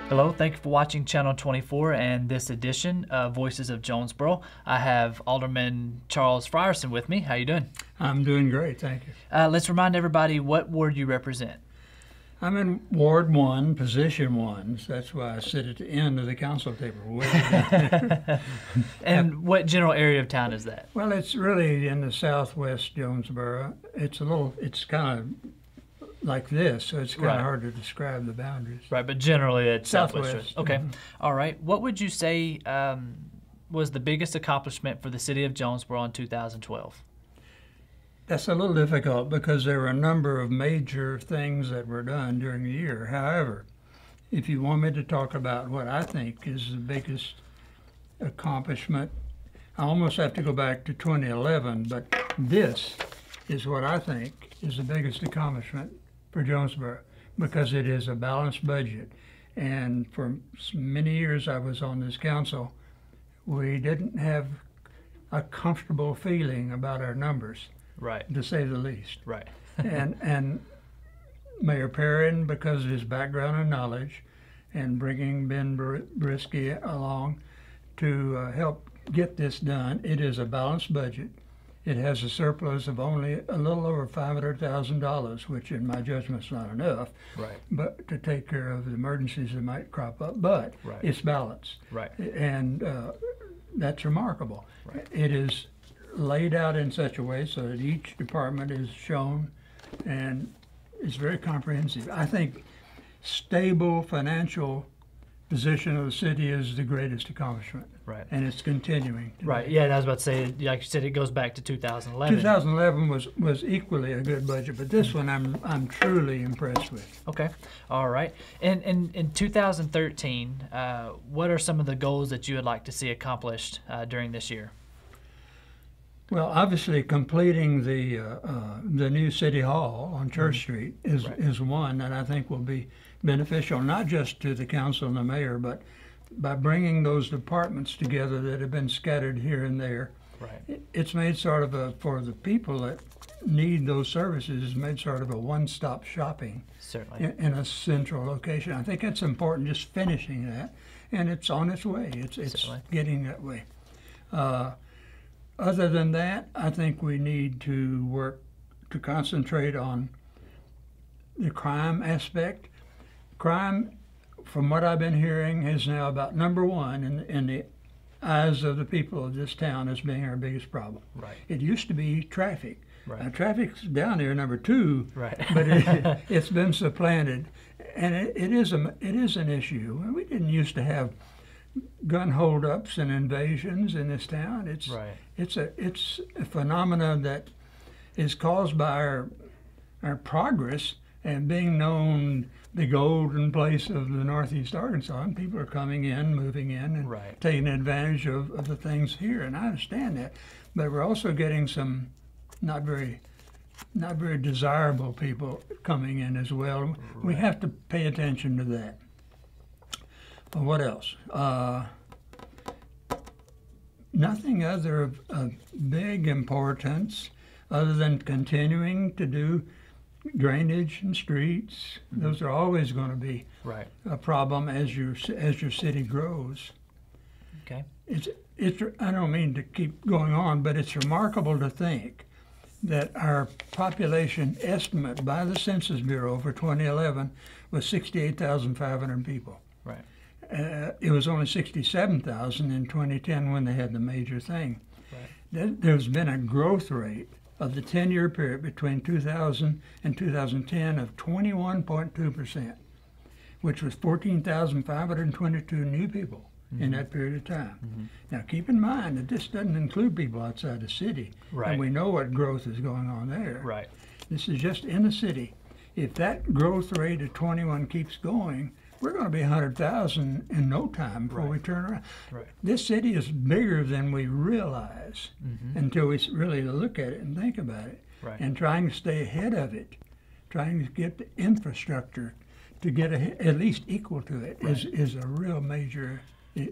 Hello, thank you for watching Channel 24 and this edition of Voices of Jonesboro. I have Alderman Charles Frierson with me. How you doing? I'm doing great, thank you. Let's remind everybody what ward you represent. I'm in Ward 1, Position 1. So that's why I sit at the end of the council table. Way down. And what general area of town is that? Well, it's really in the southwest Jonesboro. It's kind of like this, so it's kind of hard to describe the boundaries. Right, but generally it's Southwest. Okay, all right. What would you say was the biggest accomplishment for the city of Jonesboro in 2012? That's a little difficult because there were a number of major things that were done during the year. However, if you want me to talk about what I think is the biggest accomplishment, I almost have to go back to 2011, but this is what I think is the biggest accomplishment for Jonesboro because it is a balanced budget. And for many years I was on this council, we didn't have a comfortable feeling about our numbers. Right. To say the least. Right. and Mayor Perrin, because of his background and knowledge, and bringing Ben Brisky along to help get this done, it is a balanced budget. It has a surplus of only a little over $500,000, which in my judgment is not enough, right, but to take care of the emergencies that might crop up. But it's balanced. Right. And that's remarkable. Right. It is laid out in such a way so that each department is shown and it's very comprehensive. I think stable financial position of the city is the greatest accomplishment. Right. And it's continuing. Right. Yeah, I was about to say, like you said, it goes back to 2011. 2011 was equally a good budget, but this one I'm truly impressed with. Okay. All right. And in 2013, what are some of the goals that you would like to see accomplished during this year? Well, obviously, completing the new City Hall on Church Street is one that I think will be beneficial, not just to the council and the mayor, but by bringing those departments together that have been scattered here and there. Right. It's made sort of for the people that need those services, it's made sort of a one-stop shopping. Certainly. In a central location. I think it's important just finishing that, and it's on its way. It's getting that way. Other than that, I think we need to work to concentrate on the crime aspect. Crime, from what I've been hearing, is now about number one in the eyes of the people of this town as being our biggest problem. Right. It used to be traffic. Right. Now, traffic's down there number two, right. But it's been supplanted, and it is an issue. We didn't used to have gun holdups and invasions in this town. It's a phenomenon that is caused by our progress and being known the golden place of the Northeast Arkansas, and people are coming in, moving in, and taking advantage of the things here. And I understand that, but we're also getting some not very desirable people coming in as well. Right. We have to pay attention to that. What else? Nothing other of big importance other than continuing to do drainage and streets. Those are always going to be a problem as your city grows. Okay. I don't mean to keep going on, but it's remarkable to think that our population estimate by the Census Bureau for 2011 was 68,500 people. Right. It was only 67,000 in 2010 when they had the major thing. Right. There's been a growth rate of the 10-year period between 2000 and 2010 of 21.2%, which was 14,522 new people in that period of time. Now keep in mind that this doesn't include people outside the city, and we know what growth is going on there. Right. This is just in the city. If that growth rate of 21 keeps going, we're going to be 100,000 in no time before we turn around. Right. This city is bigger than we realize until we really look at it and think about it. Right. And trying to stay ahead of it, trying to get the infrastructure to get at least equal to it is a real major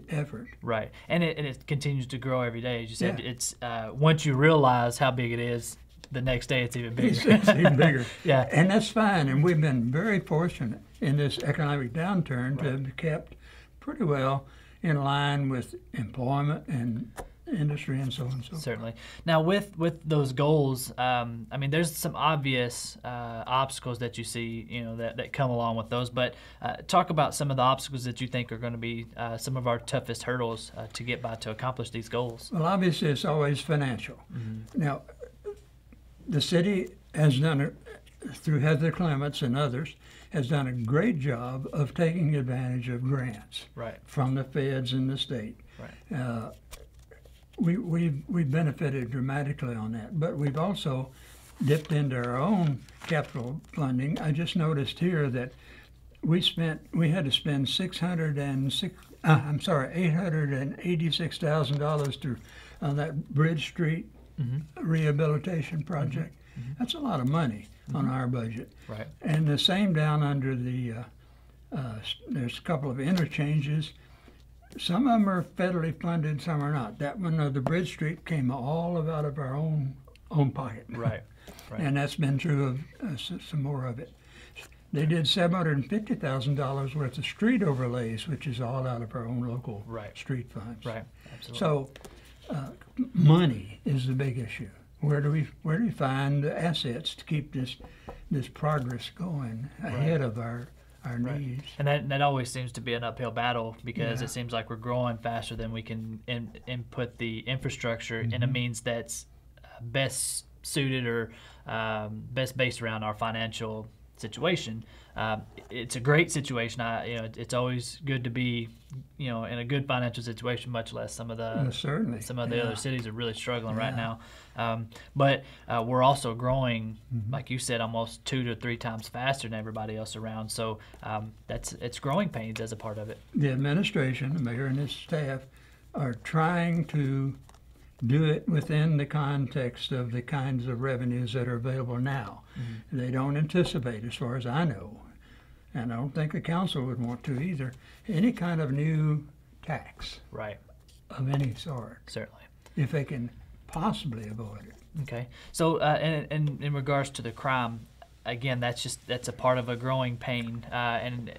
effort. Right, and it continues to grow every day. As you said, it's once you realize how big it is, the next day it's even bigger. It's even bigger. Yeah. And that's fine, and we've been very fortunate in this economic downturn to have kept pretty well in line with employment and industry and so on and so forth. Certainly. Now, with those goals, I mean, there's some obvious obstacles that you see, that come along with those. But talk about some of the obstacles that you think are going to be some of our toughest hurdles to get by to accomplish these goals. Well, obviously, it's always financial. Now, the city has done, through Heather Clements and others, has done a great job of taking advantage of grants from the feds and the state. We've benefited dramatically on that, but we've also dipped into our own capital funding. I just noticed here that we had to spend $886,000 on that Bridge Street rehabilitation project. That's a lot of money on our budget. And the same down under the there's a couple of interchanges. Some of them are federally funded, some are not. That one of the Bridge Street came all out of our own pocket. And that's been true of some more of it. They did $750,000 worth of street overlays, which is all out of our own local street funds. Absolutely. So money is the big issue. Where do we find the assets to keep this progress going ahead of our needs? And that always seems to be an uphill battle because it seems like we're growing faster than we can input the infrastructure in a means that's best suited or best based around our financial situation. It's a great situation. It's always good to be, in a good financial situation. Much less some of the other cities are really struggling right now. But we're also growing, like you said, almost 2 to 3 times faster than everybody else around. So it's growing pains as a part of it. The administration, the mayor and his staff, are trying to do it within the context of the kinds of revenues that are available now. They don't anticipate, as far as I know, and I don't think the council would want to either, any kind of new tax of any sort. Certainly. If they can possibly avoid it. Okay. So in regards to the crime, again, that's a part of a growing pain, and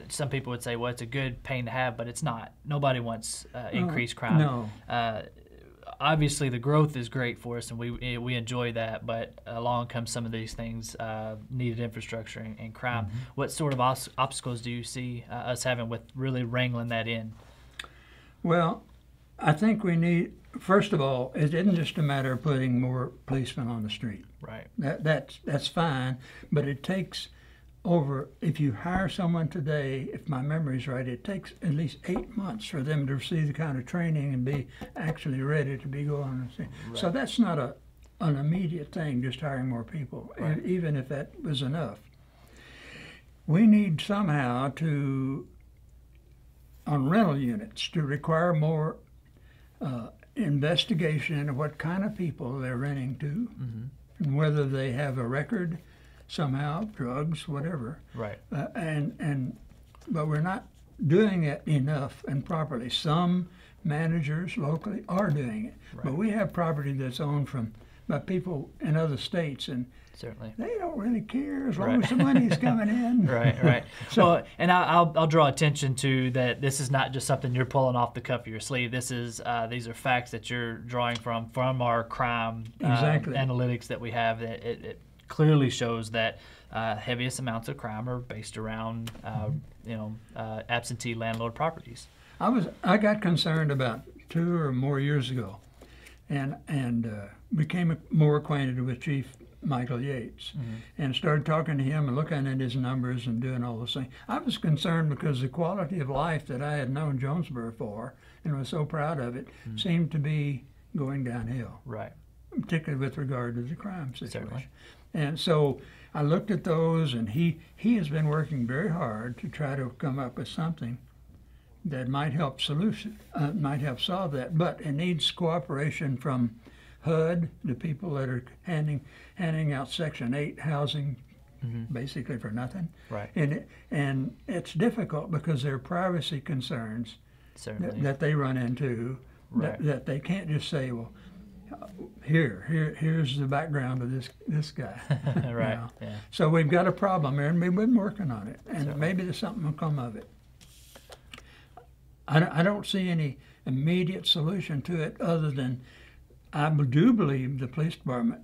some people would say, well, it's a good pain to have, but it's not. Nobody wants increased crime. No. Obviously, the growth is great for us, and we enjoy that. But along comes some of these things, needed infrastructure and crime. What sort of obstacles do you see us having with really wrangling that in? Well, I think we need. First of all, it isn't just a matter of putting more policemen on the street. That's fine, but it takes over. If you hire someone today, if my memory's right, it takes at least 8 months for them to receive the kind of training and be actually ready to be going on the scene. So that's not an immediate thing, just hiring more people, even if that was enough. We need somehow to, on rental units, to require more investigation into what kind of people they're renting to, and whether they have a record somehow, drugs, whatever. But we're not doing it enough and properly. Some managers locally are doing it, but we have property that's owned by people in other states, and they don't really care as long as the money's coming in. So, and I'll draw attention to that. This is not just something you're pulling off the cuff of your sleeve. These are facts that you're drawing from our crime analytics that we have. That it clearly shows that heaviest amounts of crime are based around absentee landlord properties. I got concerned about 2 or more years ago, and became more acquainted with Chief Michael Yates, and started talking to him and looking at his numbers and doing all those things. I was concerned because the quality of life that I had known Jonesboro for and was so proud of it seemed to be going downhill, particularly with regard to the crime situation. And so I looked at those, and he has been working very hard to try to come up with something that might help solve that. But it needs cooperation from HUD, the people that are handing out Section 8 housing, basically for nothing. And it's difficult because there are privacy concerns that they run into, that they can't just say, well, here's the background of this guy. Right. Yeah. So we've got a problem here, and we've been working on it, and Certainly. maybe there's something will come of it. I don't see any immediate solution to it other than I do believe the police department,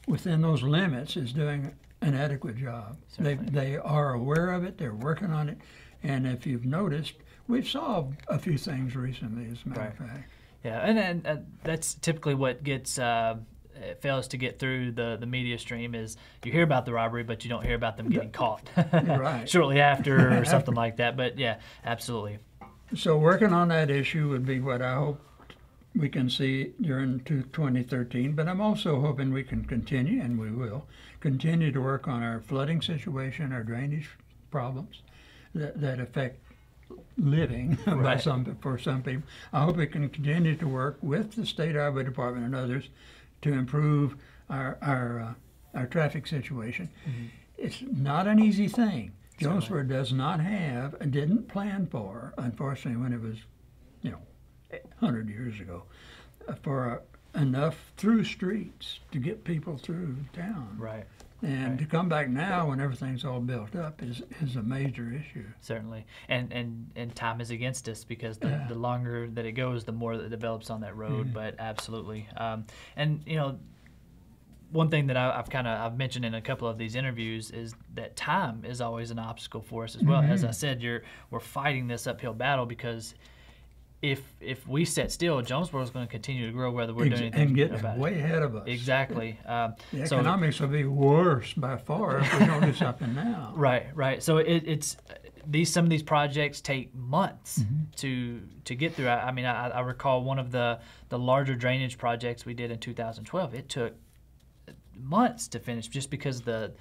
within those limits, is doing an adequate job. They are aware of it. They're working on it, and if you've noticed, we've solved a few things recently, as a matter of fact. Yeah, and that's typically what gets fails to get through the media stream is you hear about the robbery, but you don't hear about them getting caught shortly after or something like that. But yeah, absolutely. So working on that issue would be what I hope we can see during 2013. But I'm also hoping we can continue, and we will continue to work on our flooding situation, our drainage problems that affect living for some people. I hope we can continue to work with the State Highway Department and others to improve our traffic situation. Mm-hmm. It's not an easy thing. Jonesboro does not have and didn't plan for, unfortunately, when it was, 100 years ago, for enough through streets to get people through town. Right. And to come back now when everything's all built up is a major issue. Certainly. And time is against us because the longer that it goes, the more that it develops on that road. But absolutely. And, one thing that I've mentioned in a couple of these interviews is that time is always an obstacle for us as well. As I said, we're fighting this uphill battle because if we sit still, Jonesboro is going to continue to grow whether we're doing anything about it. And get way ahead of us. Exactly. The economics will be worse by far if we don't do something now. Right. So some of these projects take months to get through. I recall one of the larger drainage projects we did in 2012. It took months to finish just because the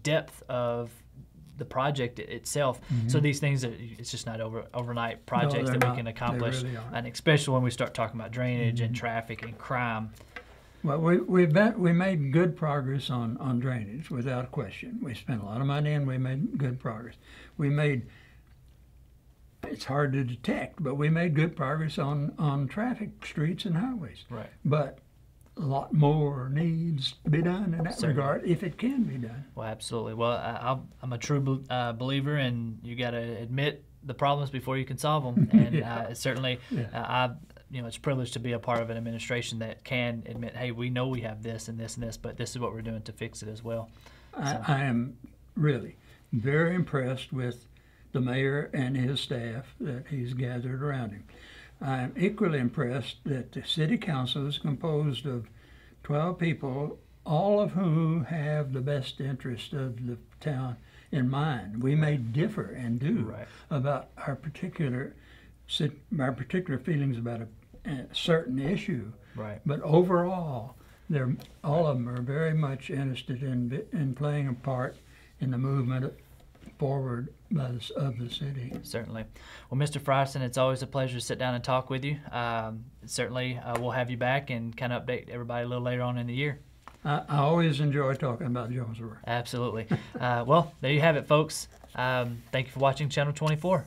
depth of the project itself. So these things, it's just not overnight projects that we can accomplish, really and especially when we start talking about drainage and traffic and crime. Well, we made good progress on drainage without question. We spent a lot of money and we made good progress. It's hard to detect, but we made good progress on traffic, streets and highways. Right. But a lot more needs to be done in that regard, if it can be done. Well, absolutely. Well, I'm a true believer, and you got to admit the problems before you can solve them. And certainly, it's a privilege to be a part of an administration that can admit, hey, we know we have this and this and this, but this is what we're doing to fix it as well. I am really very impressed with the mayor and his staff that he's gathered around him. I'm equally impressed that the city council is composed of 12 people, all of whom have the best interest of the town in mind. We may differ and do about our particular feelings about a certain issue, but overall, all of them are very much interested in playing a part in the movement forward of the city. Certainly. Well, Mr. Frierson, it's always a pleasure to sit down and talk with you. Certainly, we'll have you back and kind of update everybody a little later on in the year. I always enjoy talking about Jonesboro. Absolutely. Well, there you have it, folks. Thank you for watching Channel 24.